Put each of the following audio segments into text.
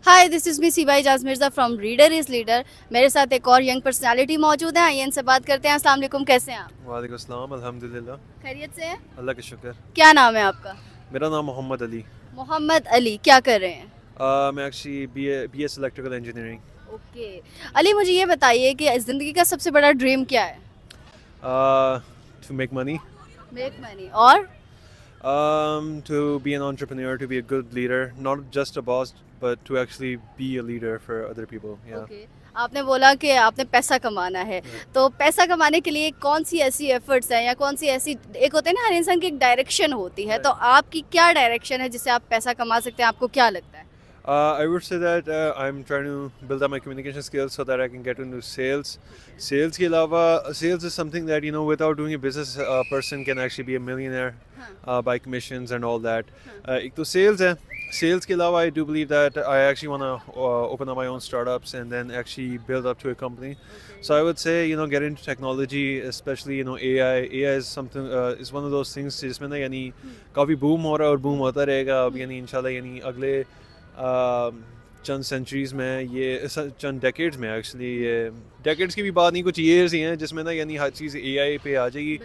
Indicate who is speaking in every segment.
Speaker 1: Hi, this is me Seeba Ijaz Mirza from Reader is Leader. मेरे साथ एक और यंग पर्सनालिटी मौजूद है। आइए इनसे बात करते हैं। अस्सलाम वालेकुम, कैसे हैं आप?
Speaker 2: वालेकुम अस्सलाम, अल्हम्दुलिल्लाह।
Speaker 1: खैरियत से हैं?
Speaker 2: अल्लाह का शुक्र।
Speaker 1: क्या नाम है आपका?
Speaker 2: मेरा नाम मोहम्मद अली।
Speaker 1: मोहम्मद अली, क्या कर रहे हैं?
Speaker 2: मैं actually BS electrical engineering.
Speaker 1: Okay. Ali, मुझे ये बताइए कि ज़िंदगी का सबसे बड़ा ड्रीम क्या है?
Speaker 2: To make money,
Speaker 1: make money और?
Speaker 2: to be an entrepreneur, to be a good leader, not just a boss, but to actually be a leader for other people. Yeah.
Speaker 1: Okay. आपने बोला कि आपने पैसा कमाना है, तो पैसा कमाने के लिए कौन सी ऐसी एफर्ट्स हैं या कौन सी ऐसी, एक होते हैं ना, हर इंसान की एक डायरेक्शन होती है, तो आपकी क्या डायरेक्शन है जिससे आप पैसा कमा सकते हैं? आपको क्या लगता है?
Speaker 2: I would say that I'm trying to build up my communication skills so that I can get into sales. Sales के अलावा, sales is something that without doing a business, a person can actually be a millionaire by commissions and all that. एक तो sales है. Sales के अलावा, I do believe that I actually want to open up my own startups and then actually build up to a company. So I would say get into technology, especially AI. AI is something is one of those things जिसमें ना यानी काफ़ी boom हो रहा है और boom होता रहेगा. अब यानी इंशाल्लाह यानी अगले चंद सेंचुरीज़ में, ये चंद डेकेड्स में, एक्चुअली ये डेकेड्स की भी बात नहीं, कुछ ईयर्स ही हैं जिसमें ना यानी हर चीज़ AI पे आ जाएगी.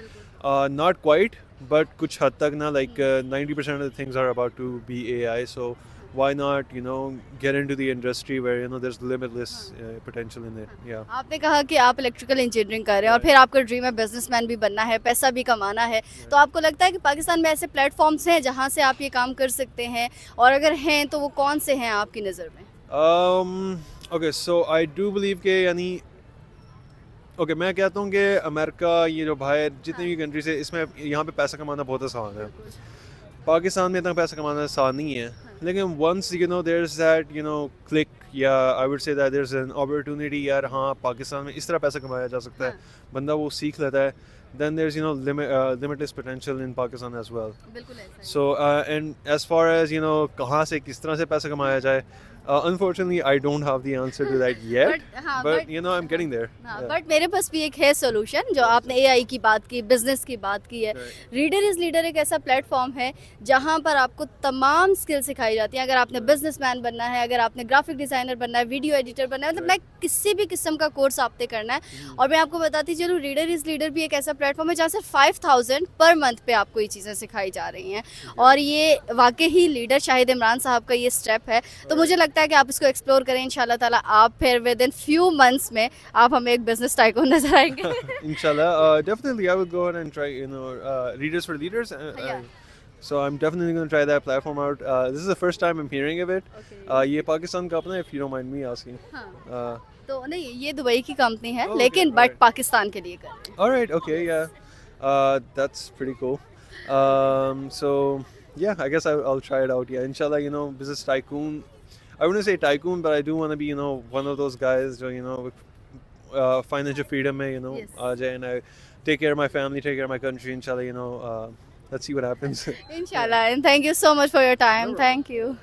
Speaker 2: नॉट क्वाइट, बट कुछ हद तक ना, like 90% of the things are about to be AI. So why not get into the industry where there's limitless potential in it. Yeah.
Speaker 1: आपने कहा कि आप इलेक्ट्रिकल इंजीनियरिंग कर रहे हैं और फिर आपका ड्रीम है बिजनेसमैन भी बनना है, पैसा भी कमाना है, तो आपको लगता है कि पाकिस्तान में ऐसे प्लेटफॉर्म्स हैं जहां से आप ये काम कर सकते हैं, और अगर हैं तो वो कौन से हैं आपकी नज़र में?
Speaker 2: Okay, so I do believe के यानी ओके मैं कहता हूँ कि अमेरिका, ये जो बाहर जितनी भी कंट्रीज है, इसमें यहाँ पे पैसा कमाना बहुत आसान है. पाकिस्तान में इतना पैसा कमाना आसान नहीं है. लेकिन once there is that click, या I would say that there is an opportunity, यार हाँ पाकिस्तान में इस तरह पैसा कमाया जा सकता है, बंदा वो सीख लेता है, then there's limitless potential in Pakistan as well. So and as far as कहाँ से किस तरह से पैसा कमाया जाए, unfortunately I don't have the answer to that yet, but I'm getting there.
Speaker 1: But मेरे पास भी एक है सोल्यूशन. जो आपने AI की बात की, बिजनेस की बात की है, रीडर इज़ लीडर एक ऐसा प्लेटफॉर्म है जहाँ पर आपको तमाम स्किल सिखाई जाती हैं. अगर आपने बिजनेसमैन बनना है, अगर आपने ग्राफिक डिज़ाइनर बनना है, वीडियो एडिटर बनना है, मतलब किसी भी किस्म का कोर्स आपने करना है. और मैं आपको बताती चलूँ, रीडर इज़ लीडर भी एक ऐसा प्लेटफॉर्म है जहाँ से 5000 पर मंथ पे आपको ये चीज़ें सिखाई जा रही हैं, और ये वाकई ही लीडर शाहिद इमरान साहब का ये स्टेप है. तो मुझे लगता है कि आप इसको एक्सप्लोर करें. इंशाल्लाह ताला आप फिर विद इन फ्यू मंथ्स में आप हमें एक बिजनेस टाइकून नजर आएंगे.
Speaker 2: Inshallah, definitely I would go ahead and try Readers for Leaders. So I'm definitely going to try that platform out. This is the first time I'm hearing of it. ये पाकिस्तान का अपना, if you don't mind me asking.
Speaker 1: तो नहीं, ये Dubai की company है, लेकिन but Pakistan के लिए कर रही है.
Speaker 2: Alright, okay, yeah. That's pretty cool. So yeah, I guess I'll try it out. Yeah, inshallah, business tycoon. I wouldn't say tycoon, but I do want to be, one of those guys who, with financial freedom में, आ जाए, and I take care of my family, take care of my country, inshallah, let's see what happens.
Speaker 1: Inshallah, and thank you so much for your time. Thank you.